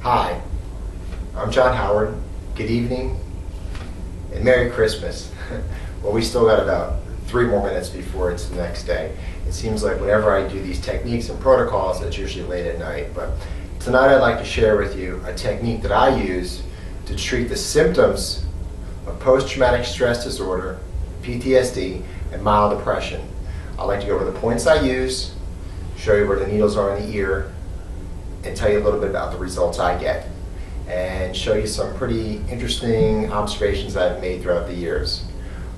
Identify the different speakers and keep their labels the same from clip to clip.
Speaker 1: Hi, I'm John Howard. Good evening and Merry Christmas. Well, we still got about 3 more minutes before it's the next day. It seems like whenever I do these techniques and protocols, it's usually late at night. But tonight I'd like to share with you a technique that I use to treat the symptoms of post-traumatic stress disorder, PTSD, and mild depression. I'd like to go over the points I use, show you where the needles are in the ear, and tell you a little bit about the results I get, and show you some pretty interesting observations I've made throughout the years.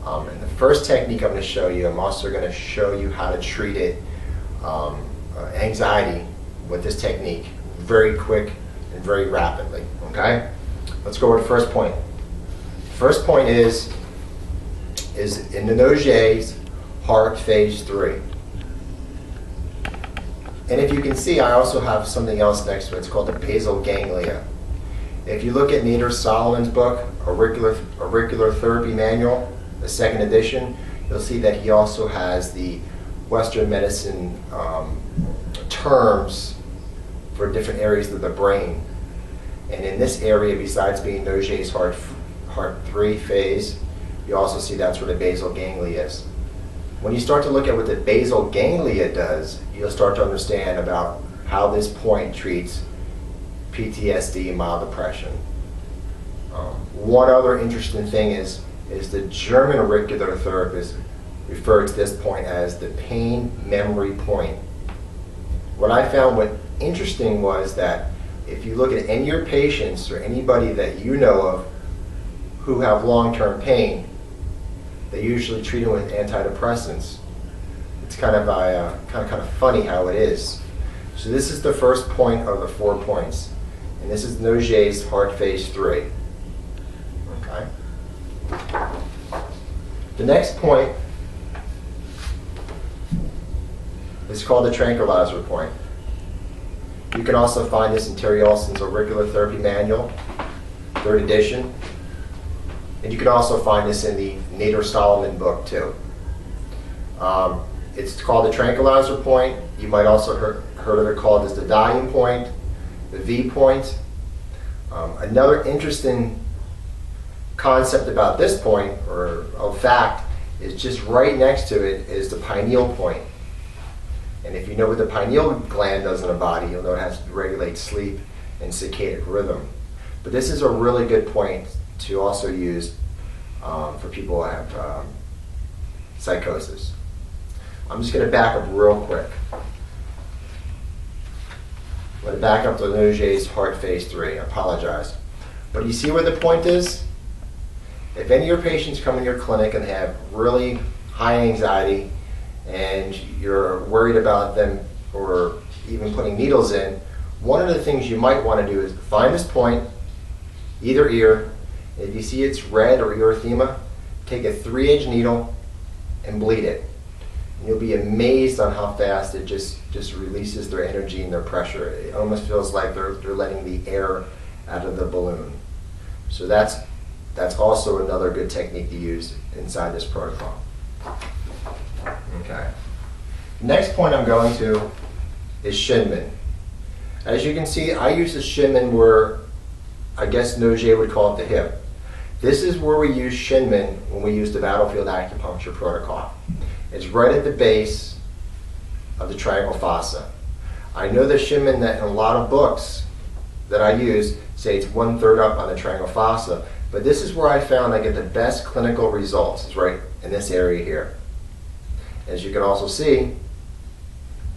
Speaker 1: And the first technique I'm going to show you, I'm also going to show you how to treat it, anxiety, with this technique, very quick and very rapidly. Okay? Let's go over the first point. First point is in the Noget's heart phase 3. And if you can see, I also have something else next to it. It's called the basal ganglia. If you look at Nader Solomon's book, Auricular Therapy Manual, the 2nd edition, you'll see that he also has the Western medicine terms for different areas of the brain. And in this area, besides being Noget's heart 3 phase, you also see that's where the basal ganglia is. When you start to look at what the basal ganglia does, you'll start to understand about how this point treats PTSD and mild depression. One other interesting thing is the German auricular therapist referred to this point as the pain memory point. What I found interesting was that if you look at any of your patients or anybody that you know of who have long-term pain, they usually treat them with antidepressants. It's kind of funny how it is. So this is the first point of the 4 points, and this is Noget's heart phase 3. Okay. The next point is called the tranquilizer point. You can also find this in Terry Olson's Auricular Therapy Manual, 3rd edition. And you can also find this in the Nader Solomon book too. It's called the tranquilizer point. You might also heard of it called as the dying point, the V point. Another interesting concept about this point, or fact, is just right next to it is the pineal point. And if you know what the pineal gland does in the body, you'll know it has to regulate sleep and circadian rhythm. But this is a really good point to also use for people who have psychosis. I'm just going to back up real quick. I'm going to back up to Noget's heart phase 3. I apologize. But you see where the point is? If any of your patients come in your clinic and have really high anxiety and you're worried about them or even putting needles in, one of the things you might want to do is find this point, either ear. If you see it's red or erythema, take a 3-edge needle and bleed it. And you'll be amazed on how fast it just releases their energy and their pressure. It almost feels like they're letting the air out of the balloon. So that's also another good technique to use inside this protocol. Okay. Next point I'm going to is Shinmen. As you can see, I use the Shinmen where I guess Noget would call it the hip. This is where we use Shinmen when we use the battlefield acupuncture protocol. It's right at the base of the triangle fossa. I know the Shinmen that in a lot of books that I use say it's 1/3 up on the triangle fossa, but this is where I found I get the best clinical results. It's right in this area here. As you can also see,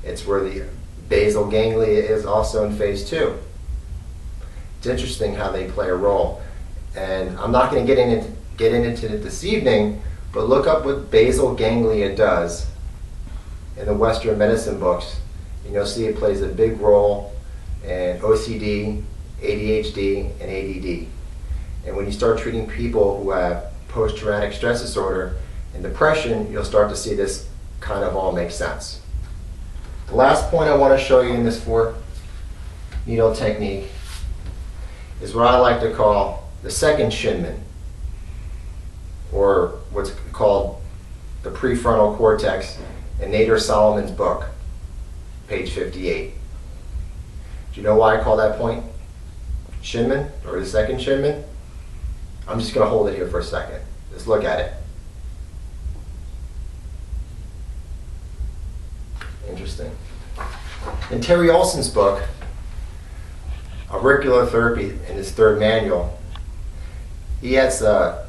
Speaker 1: it's where the basal ganglia is also in phase 2. It's interesting how they play a role. And I'm not going to get into it this evening, but look up what basal ganglia does in the Western medicine books, and you'll see it plays a big role in OCD, ADHD, and ADD. And when you start treating people who have post-traumatic stress disorder and depression, you'll start to see this kind of all make sense. The last point I want to show you in this 4-needle technique is what I like to call the second Shinmen, or what's called the prefrontal cortex in Nader Solomon's book, page 58. Do you know why I call that point? shinman, or the second shinman. I'm just going to hold it here for a second. Just look at it. Interesting. In Terry Olson's book, Auricular Therapy, in his third manual, he has an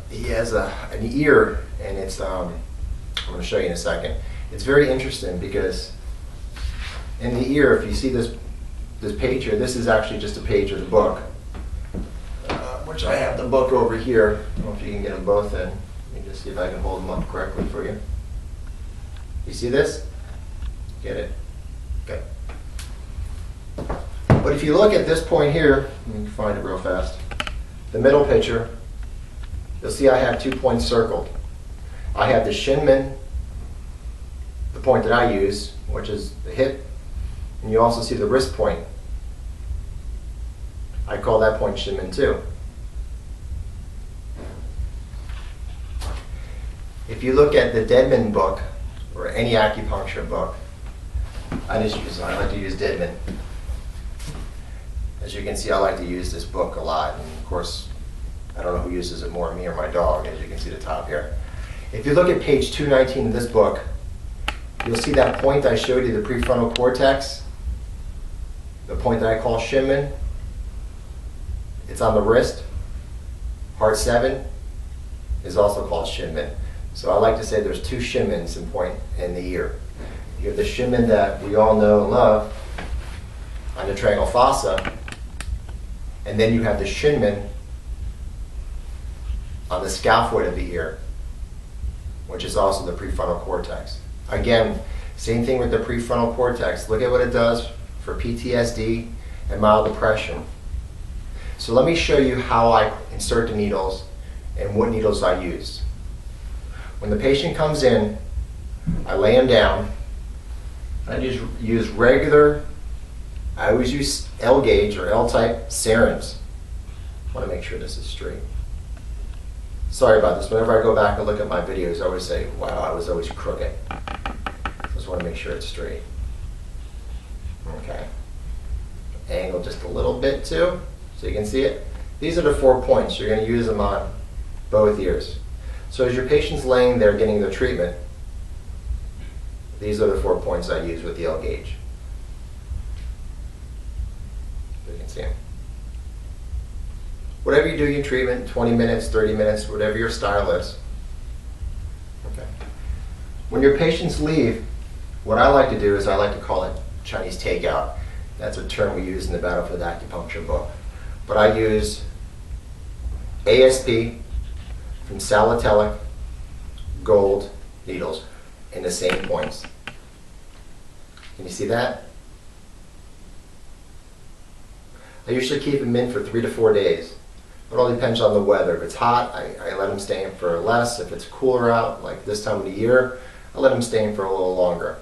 Speaker 1: ear, and it's I'm going to show you in a second. It's very interesting because in the ear, if you see this page here, this is actually just a page of the book, which I have the book over here. I don't know if you can get them both in. Let me just see if I can hold them up correctly for you. You see this? Get it? Okay. But if you look at this point here, let me find it real fast. The middle picture, you'll see I have 2 points circled. I have the shinman, the point that I use, which is the hip, and you also see the wrist point. I call that point shinman too. If you look at the Deadman book, or any acupuncture book, I like to use Deadman. As you can see, I like to use this book a lot, and of course, I don't know who uses it more, me or my dog, as you can see the top here. If you look at page 219 of this book, you'll see that point I showed you, the prefrontal cortex, the point that I call shinman. It's on the wrist. Part 7 is also called shinman. So I like to say there's 2 shinmans in the ear. You have the shinman that we all know and love on the triangle fossa, and then you have the shinman on the scaphoid of the ear, which is also the prefrontal cortex. Again, same thing with the prefrontal cortex. Look at what it does for PTSD and mild depression. So let me show you how I insert the needles and what needles I use. When the patient comes in, I lay him down. I just use regular, I always use L gauge or L type serums. I want to make sure this is straight. Sorry about this. Whenever I go back and look at my videos, I always say, wow, I was always crooked. Just want to make sure it's straight. Okay. Angle just a little bit too, so you can see it. These are the 4 points. You're going to use them on both ears. So as your patient's laying there getting their treatment, these are the 4 points I use with the L gauge. So you can see them. Whatever you do your treatment, 20 minutes, 30 minutes, whatever your style is. Okay. When your patients leave, what I like to do is I like to call it Chinese takeout. That's a term we use in the Battlefield Acupuncture book. But I use ASP from salicylic gold needles in the same points. Can you see that? I usually keep them in for 3 to 4 days. It all depends on the weather. If it's hot, I let them stay in for less. If it's cooler out, like this time of the year, I let them stay in for a little longer.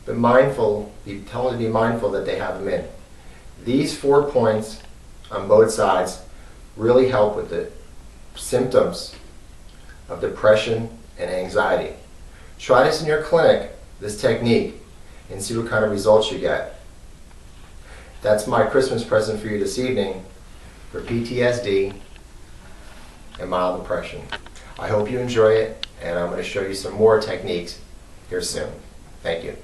Speaker 1: But tell them to be mindful that they have them in. These 4 points on both sides really help with the symptoms of depression and anxiety. Try this in your clinic, this technique, and see what kind of results you get. That's my Christmas present for you this evening for PTSD and mild depression. I hope you enjoy it, and I'm going to show you some more techniques here soon. Thank you.